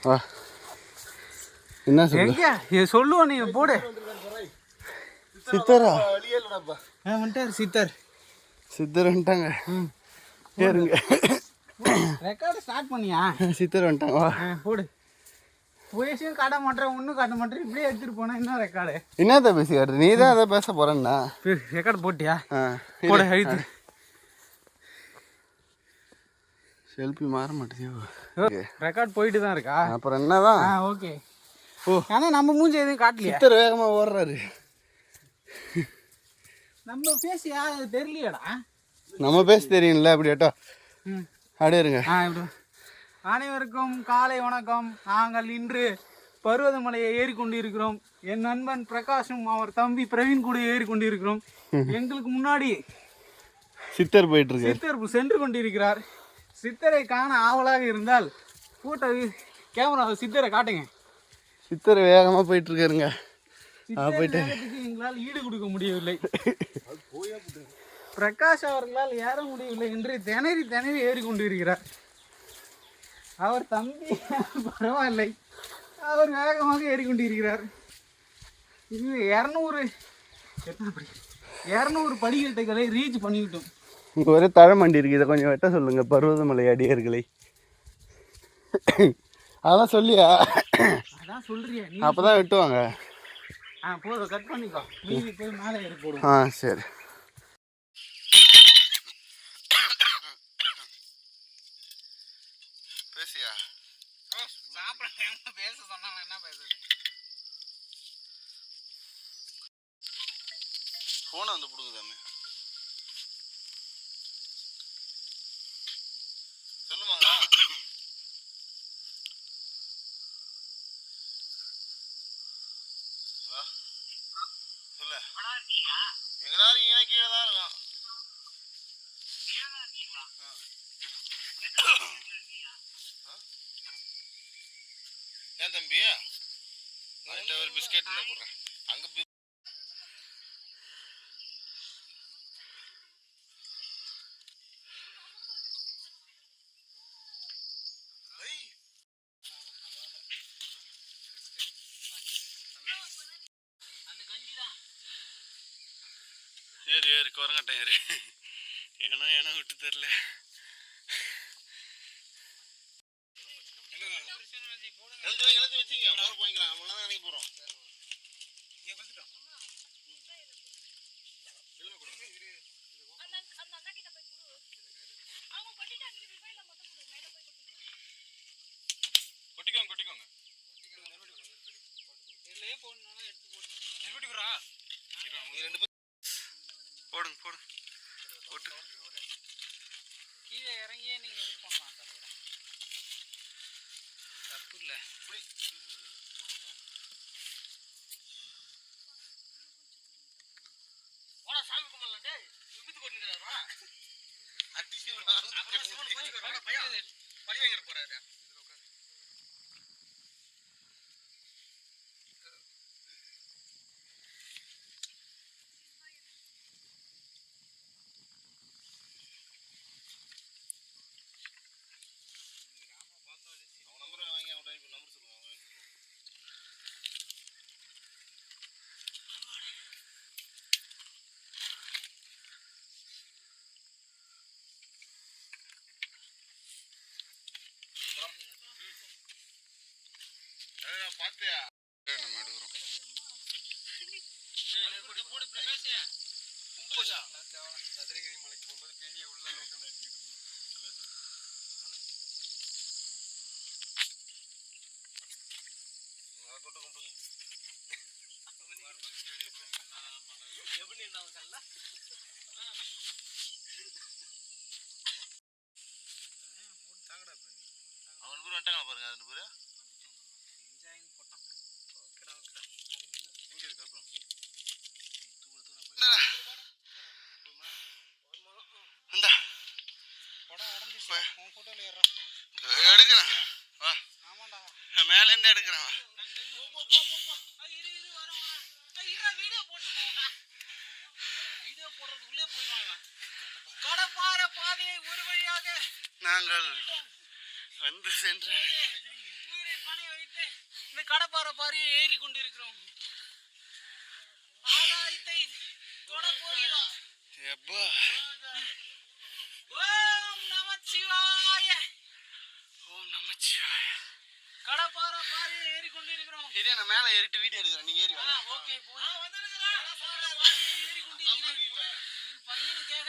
வா. என்ன சொல்லு? எங்க சொல்லுவோம், நீ போடு. சித்தரா வந்துட்டார் சித்தர். சித்தர் வந்துட்டாங்க. ஏறுங்க. ரெக்கார்டு ஸ்டார்ட் பண்ணியா? சித்தர் வந்துட்டாங்க. வா போடு. வயசையும் காட்ட மாட்டேன், ஒன்றும் காட்ட மாட்டேன். இப்படியே எடுத்துகிட்டு போனால் என்ன ரெக்கார்டு? என்னத்த பேசி காட்டுற? நீ தான் அதை பேச போகிறேன்னா. ரெக்கார்டு போட்டியா? போட அழித்து. செல்ஃபி மாற மாட்டேது. ரெக்கார்ட் போயிட்டு தான் இருக்கா? அப்புறம் என்னதான்? ஓகே. ஓ, ஆனால் நம்ம மூஞ்சி எதுவும் காட்டலையா? சித்தர் வேகமாக ஓடுறாரு. நம்ம பேசி யாரு தெரியலையாடா? நம்ம பேச தெரியும்ல. அப்படி ஏட்டோ அப்படியே இருங்க. அனைவருக்கும் காலை வணக்கம். நாங்கள் இன்று பருவதமலையை ஏறிக்கொண்டிருக்கிறோம். என் நண்பன் பிரகாஷும் அவர் தம்பி பிரவீன் கூட ஏறிக்கொண்டிருக்கிறோம். எங்களுக்கு முன்னாடி சித்தர் போயிட்டு இருக்கு. சித்தர் சென்று கொண்டிருக்கிறார். சித்தரை காண ஆவலாக இருந்தால் போட்டோ கேமரா சித்தரை காட்டுங்க. சித்தர் வேகமாக போயிட்டு இருக்காருங்க. போயிட்டு எங்களால் ஈடு கொடுக்க முடியவில்லை. பிரகாஷ் அவர்களால் ஏற முடியவில்லை என்று திணறி ஏறிக்கொண்டிருக்கிறார். அவர் தம்பி பரவாயில்லை, அவர் வேகமாக ஏறிக்கொண்டிருக்கிறார். இது 200 படிக்கட்டுகளை ரீச் பண்ணிவிட்டோம். இங்கே ஒரே தழமண்டி இருக்குது. இதை கொஞ்சம் வெட்ட சொல்லுங்க பருவதமலை அடியர்களை. அதான் சொல்லியா? அதான் சொல்றியா? அப்போதான் வெட்டுவாங்க. போதும், கட் பண்ணிக்கோ. மீதி போய் மேலே ஏறி போடும். சரி. பேசியா? சாப்பிட பேச சொன்னாங்க, என்ன பேசுறது? ஃபோனை வந்து பிடுங்குதாமே. சொல்லுவாங்க. சொல்ல எங்கடா இருக்கீங்கன்னா கீழே தான் இருக்கும். ஏன் தம்பி ஒரு பிஸ்கெட் இருந்தா போடுறேன். அங்க ஏறு ஏறு குரங்கட்டம் ஏறு. ஏன்னா விட்டு தெரியல. எழுதி வச்சுங்க. போற போய்க்கலாம். அவ்வளோதான் நினைக்க போகிறோம். கொட்டிக்கோங்க. போட்டு கீழே இறங்கியே நீங்க இது பண்ணலாம். தப்பு இல்லை. சாமி கும்பிடலான்ட்டு விபத்து கொட்டிக்கிறாரா? பழி வாங்கிட போறாரு. பார்த்தியா? நம்ம எடுக்கிறோம். சதுரகிரி மலைக்கு போகும்போது பெரிய உள்ள நோக்கம் அடிச்சுட்டு அவன் பேர் வந்துட்டாங்க பாருங்க. ரெண்டு பேரு எடுக்கிறேன். மேல இருந்து எடுக்கிறேன். நாங்கள் வந்து சென்ற இந்த கடப்பாறை பாரி ஏறி கொண்டிருக்கிறோம். ஆகாயத்தை தொட போகிறோம். ஓம் நமச்சிவாய. ஓம் நமச்சிவாய. கடப்பாறை பாரி ஏறி கொண்டிருக்கிறோம். இதே நான் மேலே ஏறிட்டு வீடியோ எடுக்கிறேன், நீங்க ஏறி வாங்க. ஓகே போய் கடப்பாறை பாரி ஏறி கொண்டிருக்கிறேன். பையனுக்காக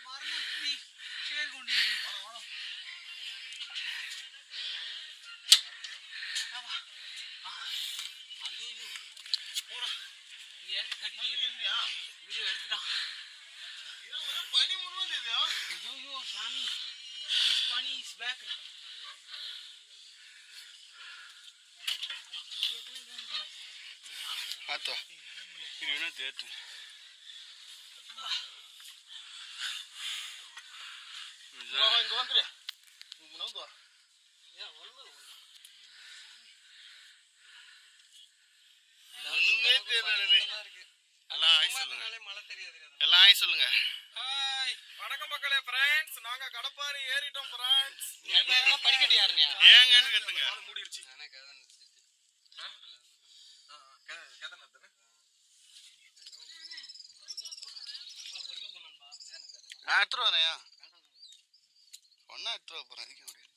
மரணம் புடி ஏறி கொண்டிருக்கிறேன். வீடியோ எடுத்துட்டான். பனி முழுவதும் சாமி பனி இஸ் பேக். ஆத்தோ இது என்ன தேத்து இங்க வந்துரு முன்னோந்து ஒண்ணுமே தெரியல. எல்லாம் ஆய் சொல்லுங்க. எல்லாம் ஆய் சொல்லுங்க. ஹாய் வணக்கம் மக்களே ஃப்ரெண்ட்ஸ், நாங்க கடப்பாறை ஏறிட்டோம் ஃப்ரெண்ட்ஸ். படிக்கட்டு யாருங்க ஏங்கன்னு கத்துங்க. மூடிடுச்சு. நான் எடுத்துட்டு வரேன். ஒன்னா எடுத்துட்டு வர போறேன். அதுக்கு முடியாது.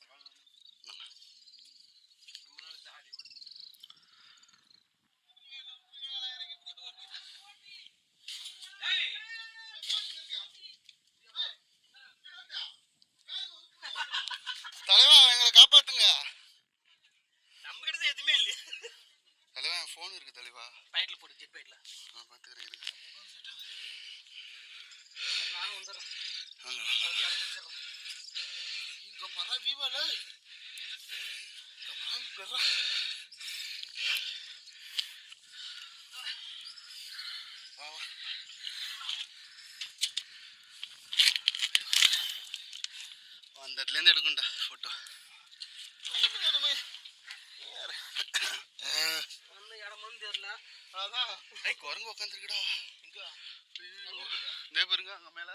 தலைவா எங்களை காப்பாத்துங்க. நம்ம கிட்ட எதுவுமே இல்லையா தலைவா என் ஃபோன் இருக்கு தலைவா. பைட்ல போடு, ஜெட் பைட்ல. நான் பாத்துக்கிறேன். இருக்கு நானும் வந்துடுறேன். இங்க பரா வீவால பரா பெறா வா அந்த இடத்துல இருந்து எடுக்கண்டா போட்டோ. அந்த இடமும் தெரியல. அதான் குரங்கு உட்காந்துருக்குடா. இதே பாருங்க அங்க மேல.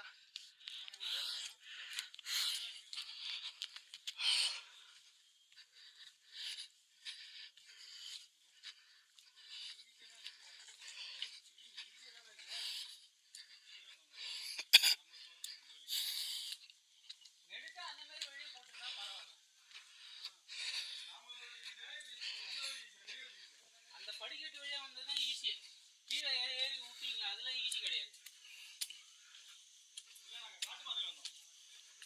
அந்த படிக்கட்டு வழியா வந்ததுதான் ஈஸி. கீழே ஏறி விட்டீங்களா, அதெல்லாம் ஈஸி கிடையாது.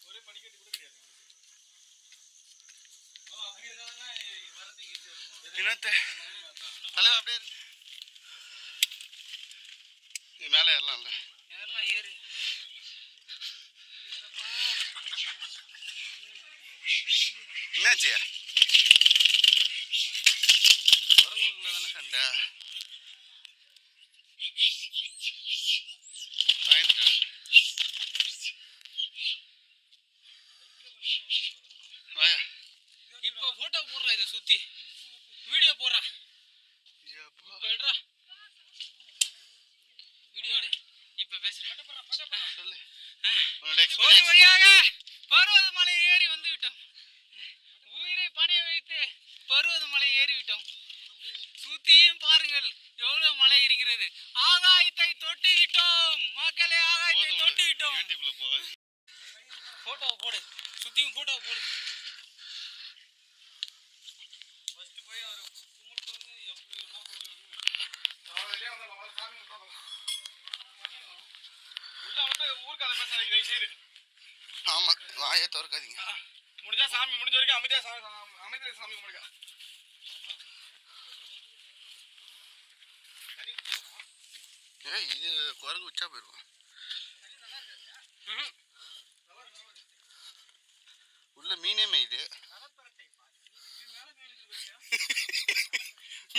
ஒரே படிக்கட்டு கூட கிடையாது. இனத்தை தலைவா அப்படியே இது மேலே ஏறலாம்ல. ஏறலாம், ஏறு. என்னாச்சு? குரங்குக்குள்ள தானே சண்டை. வாயா இப்ப போட்டோ போடுறா, இதை சுத்தி வீடியோ போடுறா. எடுறா வீடியோ எடு. இப்ப பேசுறேன் சொல்லு. ஒரு வழியாக பர்வதமலை ஏறி வந்து விட்டோம். உயிரை பணைய வைத்து பர்வதமலை ஏறி விட்டோம். சுத்தியும் பாருங்கள் எவ்வளவு மலை இருக்கிறது. ஆகாயத்தை தொட்டு விட்டோம் மக்களே, ஆகாயத்தை தொட்டு விட்டோம். போட்டோ போடு, சுத்தியும் போட்டோ போடு. ஊருக்கால பேசாதீங்க தயவு செய்து. ஆமா வாயை திறக்காதீங்க. முடிஞ்சா சாமி முடிஞ்ச வரைக்கும் அமைதியா சாமி கும்பிடுங்க. ஏய் இது குரங்கு உச்சா போயிருக்கும். உள்ள மீனே மேயுது.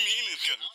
மீன் இருக்காது.